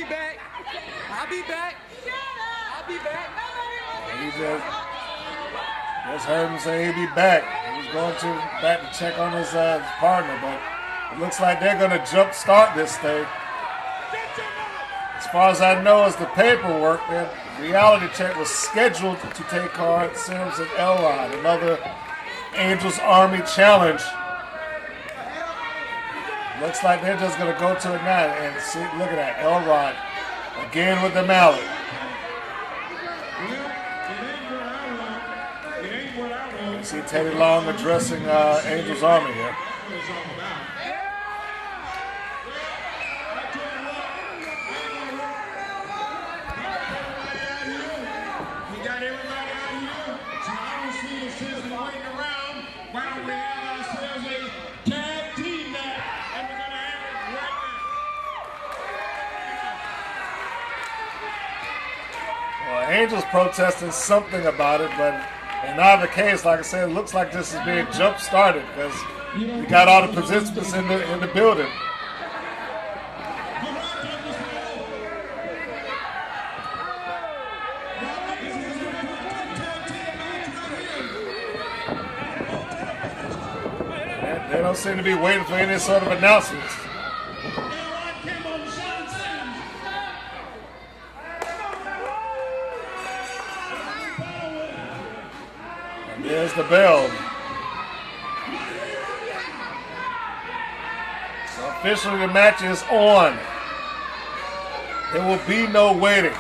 back. I'll be back. I'll be back. He just heard him say he'd be back. He was going back to check on his partner, but it looks like they're going to jump start this thing. As far as I know, is the paperwork. The reality check was scheduled to take Card Sims and Elrod, another Angels Army challenge. Looks like they're just going to go to it now and see. Look at that, Elrod again with the mallet. You see Teddy Long addressing Angels Army here. Angels protesting something about it, but in either case, like I said, it looks like this is being jump started because we got all the participants in the building. They don't seem to be waiting for any sort of announcements. There's the bell. So officially the match is on. There will be no waiting.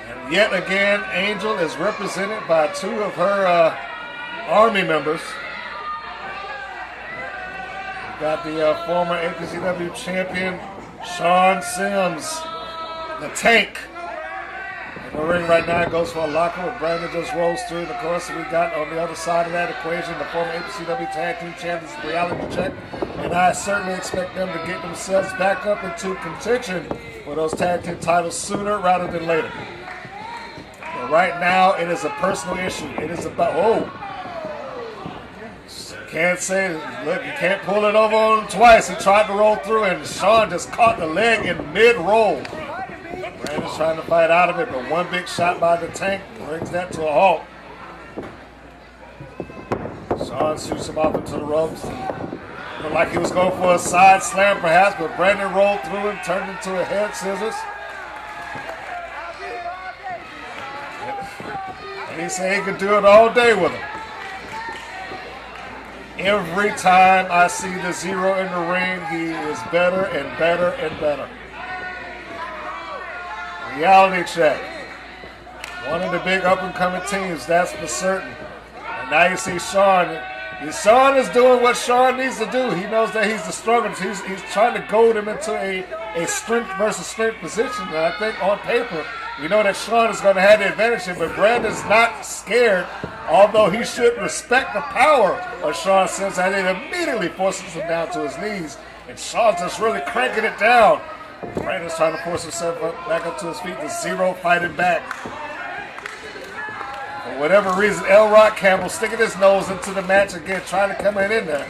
And yet again, Angel is represented by two of her Army members. We've got the former Apcw champion, Sean Sims, the Tank. In the ring right now, it goes for a locker where Brandon just rolls through. And of course, we got on the other side of that equation the former Apcw Tag Team Champions reality check. And I certainly expect them to get themselves back up into contention for those tag team titles sooner rather than later. But right now, it is a personal issue. It is about, can't say, look, you can't pull it over on him twice. He tried to roll through, and Sean just caught the leg in mid-roll. Brandon's trying to fight out of it, but one big shot by the Tank brings that to a halt. Sean shoots him off into the ropes. Looked like he was going for a side slam perhaps, but Brandon rolled through and turned into a head scissors. And he said he could do it all day with him. Every time I see the Zero in the ring, he is better and better and better. Reality check. One of the big up-and-coming teams, that's for certain. And now you see Sean. Sean is doing what Sean needs to do. He knows that he's the strongest. He's trying to goad him into a strength versus strength position. And I think on paper, we know that Sean is going to have the advantage here, but Brandon's not scared, although he should respect the power of Sean Sims, and it immediately forces him down to his knees. And Sean's just really cranking it down. Brandon's trying to force himself back up to his feet. The Zero fighting back. For whatever reason, Elrod Campbell sticking his nose into the match again, trying to come in there.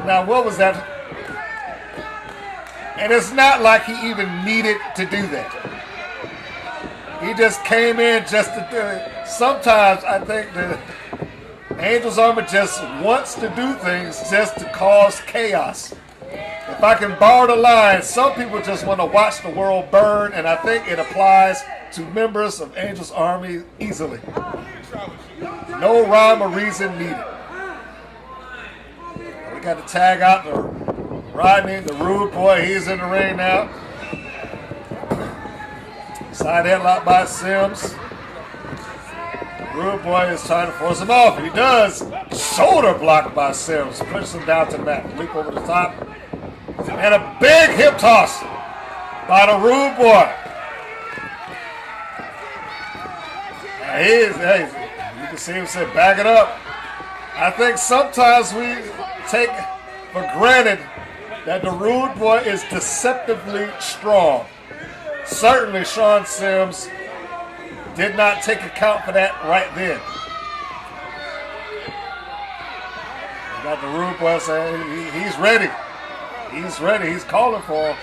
Now, what was that? And it's not like he even needed to do that. He just came in just to do it. Sometimes I think the Angels Army just wants to do things just to cause chaos. If I can borrow the line, some people just want to watch the world burn, and I think it applies to members of Angels Army easily. No rhyme or reason needed. We got to tag out the Rodney, the rude boy. He's in the ring now. Side headlock by Sims. Rude boy is trying to force him off. He does. Shoulder block by Sims. Pushes him down to the mat. Leap over the top. And a big hip toss by the Rude Boy. You can see him say, back it up. I think sometimes we take for granted that the Rude Boy is deceptively strong. Certainly Sean Sims did not take account for that right then. We got the Rude Boy saying he's ready. He's ready. He's calling for him.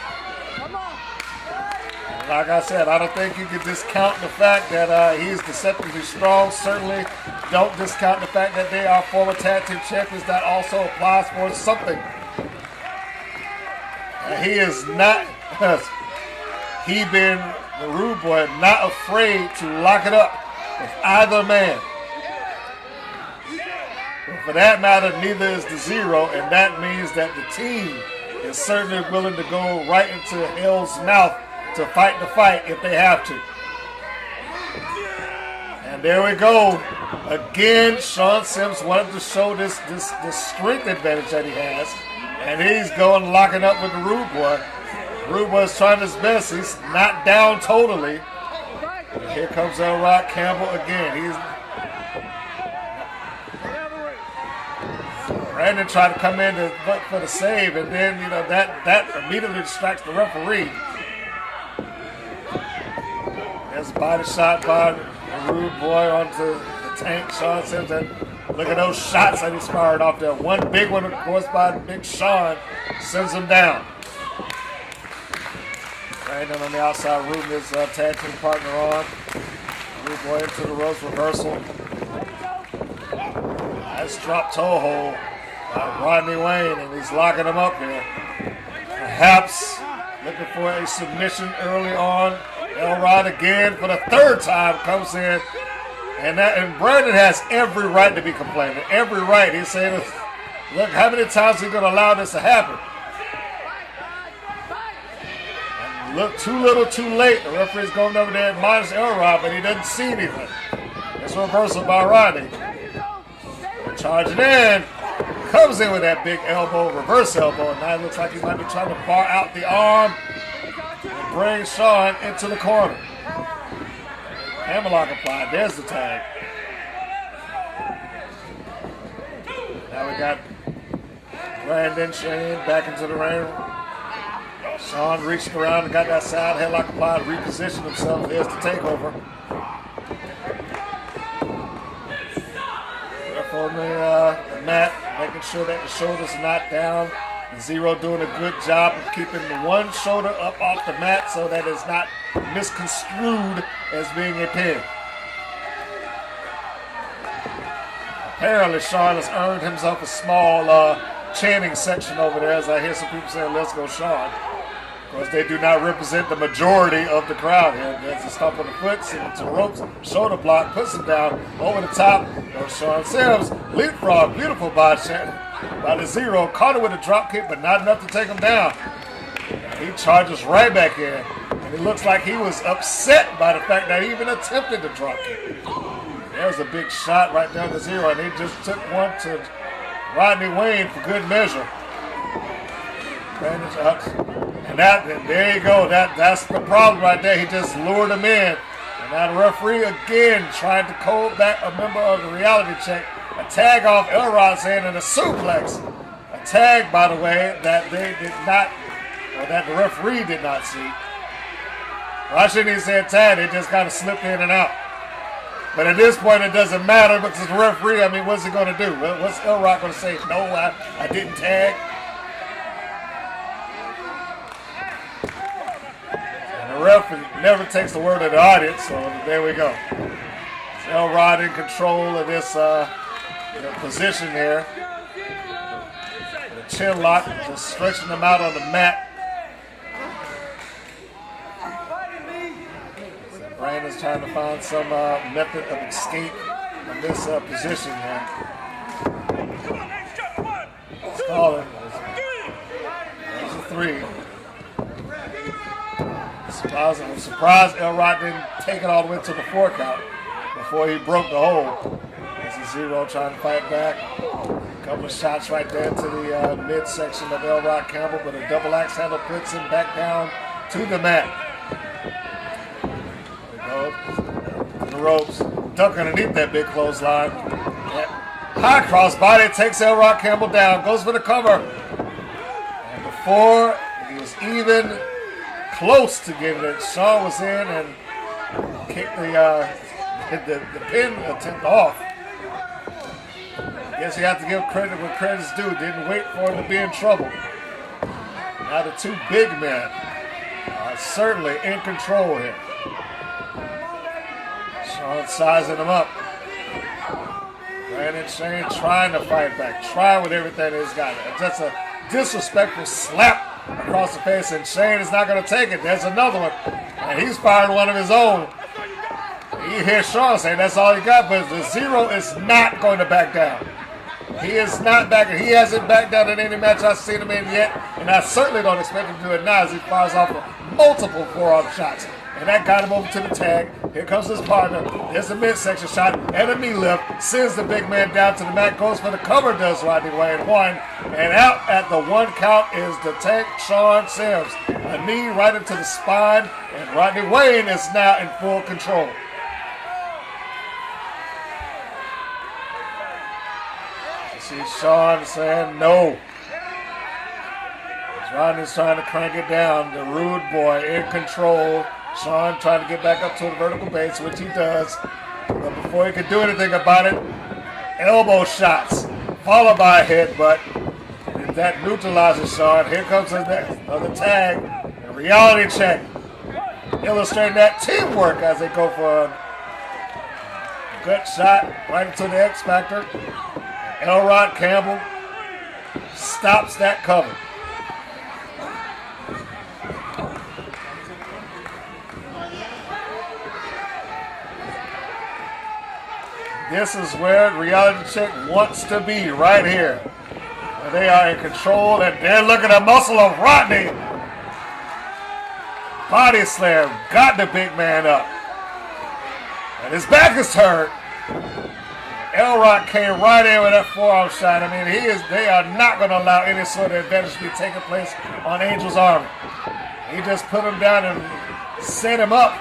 Like I said, I don't think you can discount the fact that he's deceptively strong. Certainly don't discount the fact that they are former tag team champions. That also applies for something. And he is not, he been the Rude Boy, not afraid to lock it up with either man. But for that matter, neither is the Zero, and that means that the team is certainly willing to go right into hell's mouth to fight the fight if they have to. And there we go. Again, Shawn Sims wanted to show this strength advantage that he has. And he's going locking up with the Rude Boy. Rude Boy's trying his best. He's not down totally. And here comes Rock Campbell again. Brandon tried to come in for the save, and then that immediately distracts the referee. There's a body shot by the Rude Boy onto the tank. Shawn Sims, and look at those shots that he's fired off there. One big one, of course, by Big Shawn, sends him down. Brandon on the outside, rooting his tag team partner on. Rude Boy into the ropes reversal. Nice drop toe hold by Rodney Wayne, and he's locking him up here. Perhaps looking for a submission early on. Elrod again for the third time comes in, and Brandon has every right to be complaining. Every right. He's saying, look, how many times are you going to allow this to happen? And look, too little, too late. The referee's going over there and admonishes Elrod, but he doesn't see anything. It's a reversal by Rodney. Charging in. Comes in with that big elbow, reverse elbow, and now it looks like he might be trying to bar out the arm and bring Shawn into the corner. Hammerlock applied. There's the tag. Now we got Brandon Shane back into the ring. Shawn reached around and got that side headlock applied, repositioned himself. There's the takeover. Ref on the mat, making sure that the shoulders are not down. Zero doing a good job of keeping the one shoulder up off the mat so that it's not misconstrued as being a pin. Apparently, Shawn has earned himself a small chanting section over there, as I hear some people saying, "Let's go, Shawn." Of course, they do not represent the majority of the crowd here. There's a stomp on the foot, sends to the ropes, shoulder block, puts him down, over the top. Goes Shawn Sims, leapfrog, beautiful body shot by the Zero. Caught it with a drop kick, but not enough to take him down. He charges right back in, and it looks like he was upset by the fact that he even attempted the drop kick. There's a big shot right down the Zero, and he just took one to Rodney Wayne for good measure. Bandage up. And there you go. That's the problem right there. He just lured him in. And now the referee again trying to call back a member of the reality check. A tag off Elrod's hand and a suplex. A tag, by the way, that they did not, or that the referee did not see. Well, I shouldn't even say a tag. They just kind of slipped in and out. But at this point, it doesn't matter because the referee, I mean, what's he going to do? What's Elrod going to say? No, I didn't tag. The ref never takes the word of the audience, so there we go. Elrod in control of this position here. The chin lock, just stretching them out on the mat. So Brandon's trying to find some method of escape from this position here. Let's call it. There's a 3. I'm surprised Elrod didn't take it all the way to the 4 count before he broke the hold. This is Zero trying to fight back. A couple of shots right there to the midsection of Elrod Campbell, but a double axe handle puts him back down to the mat. There we go. To the ropes. Duck underneath that big clothesline. High crossbody takes Elrod Campbell down. Goes for the cover. And before he was even close to getting it, Shawn was in and kicked the pin attempt off. Guess you have to give credit when credit's due. Didn't wait for him to be in trouble. Now the two big men certainly in control here. Sean sizing him up. Brandon Shane trying to fight back, trying with everything he's got. Just a disrespectful slap across the face, and Shane is not going to take it. There's another one, and he's firing one of his own. You hear Sean saying that's all he got, but the Zero is not going to back down. He is not backing. He hasn't backed down in any match I've seen him in yet, and I certainly don't expect him to do it now as he fires off multiple forearm shots. And that got him over to the tag. Here comes his partner. There's a midsection shot and a knee lift. Sends the big man down to the mat. Goes for the cover, does Rodney Wayne. One. And out at the 1 count is the tank, Sean Sims. A knee right into the spine. And Rodney Wayne is now in full control. You see Sean saying no. As Rodney's trying to crank it down. The rude boy in control. Sean trying to get back up to the vertical base, which he does. But before he could do anything about it, elbow shots, followed by a headbutt. And that neutralizes Sean. Here comes another tag. A reality check. Illustrating that teamwork as they go for a gut shot right into the X Factor. Elrod Campbell stops that cover. This is where Reality Check wants to be, right here. Where they are in control, and they're looking at muscle of Rodney. Body slam, got the big man up. And his back is turned. Elrod came right in with that forearm shot. I mean, they are not going to allow any sort of advantage to be taking place on Angel's Army. He just put him down and set him up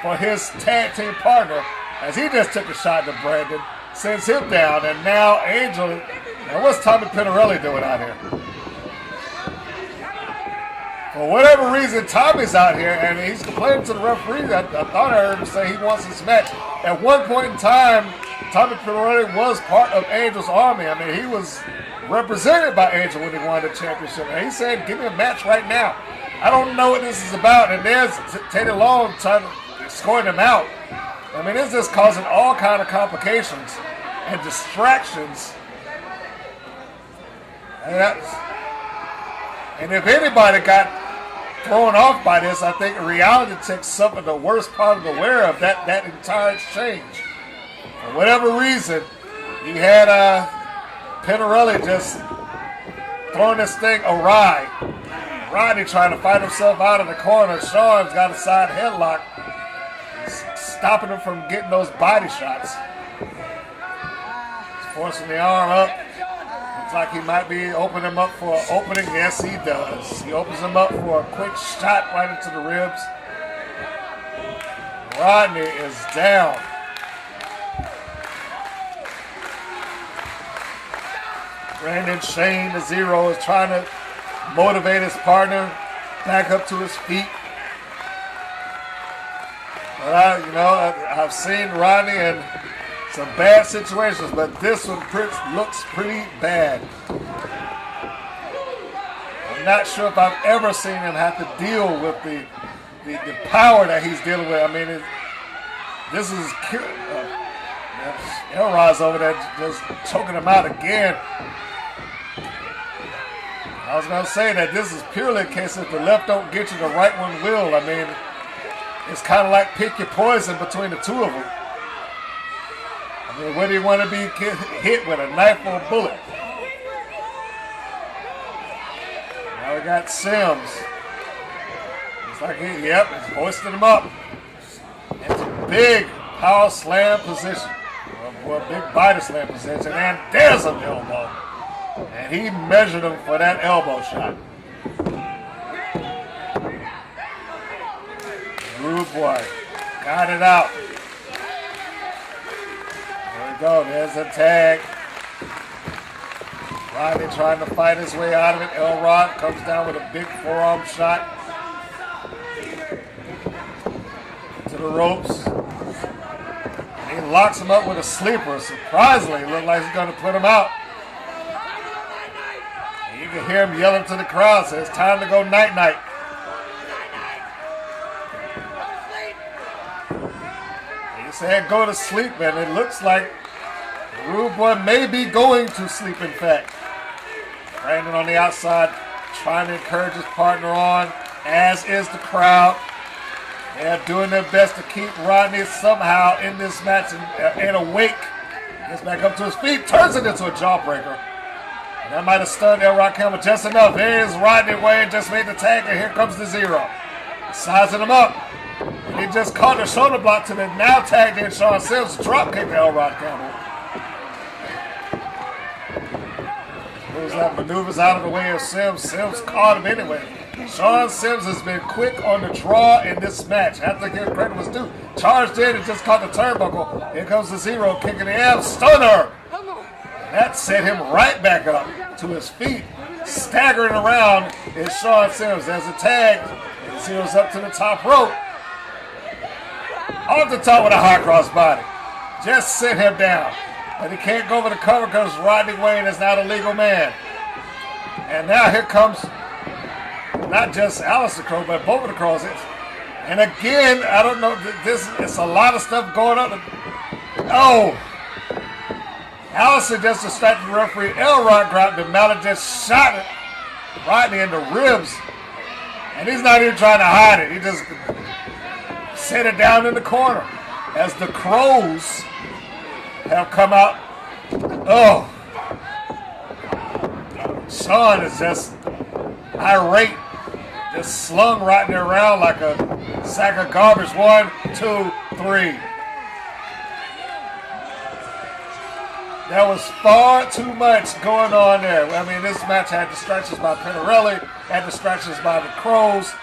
for his tag team partner. As he just took a shot to Brandon, sends him down, and now Angel. Now what's Tommy Pinarelli doing out here? For whatever reason, Tommy's out here, and he's complaining to the referee. I thought I heard him say he wants this match. At one point in time, Tommy Pinarelli was part of Angel's Army. I mean, he was represented by Angel when he won the championship. And he said, give me a match right now. I don't know what this is about. And there's Teddy Long trying to escort him out. I mean, it's just causing all kind of complications and distractions. And if anybody got thrown off by this, I think Reality Check suffered the worst part of the wear of that entire exchange. For whatever reason, you had Pinarelli just throwing this thing awry. Rodney trying to fight himself out of the corner. Sean's got a side headlock, stopping him from getting those body shots. He's forcing the arm up. Looks like he might be opening him up for an opening. Yes, he does. He opens him up for a quick shot right into the ribs. Rodney is down. Brandon Shane, the Zero, is trying to motivate his partner back up to his feet. But I've seen Rodney in some bad situations, but this one looks pretty bad. I'm not sure if I've ever seen him have to deal with the power that he's dealing with. I mean, this is Elrod's over there just choking him out again. I was going to say that this is purely a case if the left don't get you, the right one will. I mean, it's kind of like pick your poison between the two of them. I mean, whether you want to be hit with a knife or a bullet. Now we got Sims. It's like he's hoisting him up. It's a big power slam position. Or a big body slam position. And there's an elbow. And he measured him for that elbow shot. Rude boy. Got it out. There we go. There's a tag. Rodney trying to fight his way out of it. Elrod comes down with a big forearm shot to the ropes. And he locks him up with a sleeper. Surprisingly, it looked like he's going to put him out. You can hear him yelling to the crowd, so it's time to go night-night. said go to sleep, and it looks like Rude Boy may be going to sleep, in fact. Brandon on the outside trying to encourage his partner on, as is the crowd. They're doing their best to keep Rodney somehow in this match and awake. Gets back up to his feet, turns it into a jawbreaker. And that might have stunned Elrod Campbell just enough. Here's Rodney Wayne, just made the tag, and here comes the zero. Sizing him up. And he just caught the shoulder block to the now tagged in Sean Sims. Drop kick to Elrod Campbell. Moves that maneuvers out of the way of Sims. Sims caught him anyway. Sean Sims has been quick on the draw in this match. I have to give credit was due. Charged in and just caught the turnbuckle. Here comes the zero, kicking the F. Stunner. That set him right back up to his feet. Staggering around is Sean Sims as a tag. Zero's up to the top rope. Off the top with a high cross body. Just sit him down. But he can't go over the cover because Rodney Wayne is now the legal man. And now here comes not just Aleister Crow, but both of the Crosses. And again, I don't know, it's a lot of stuff going on. Oh! Aleister just distracted the referee. Elrod grabbed him. Mallet just shot Rodney in the ribs. And he's not even trying to hide it. He just set it down in the corner. As the Crows have come out. Oh. Sean is just irate. Just slung Rodney around like a sack of garbage. 1, 2, 3. There was far too much going on there. I mean, this match had distractions by Pinarelli, had distractions by the Crows.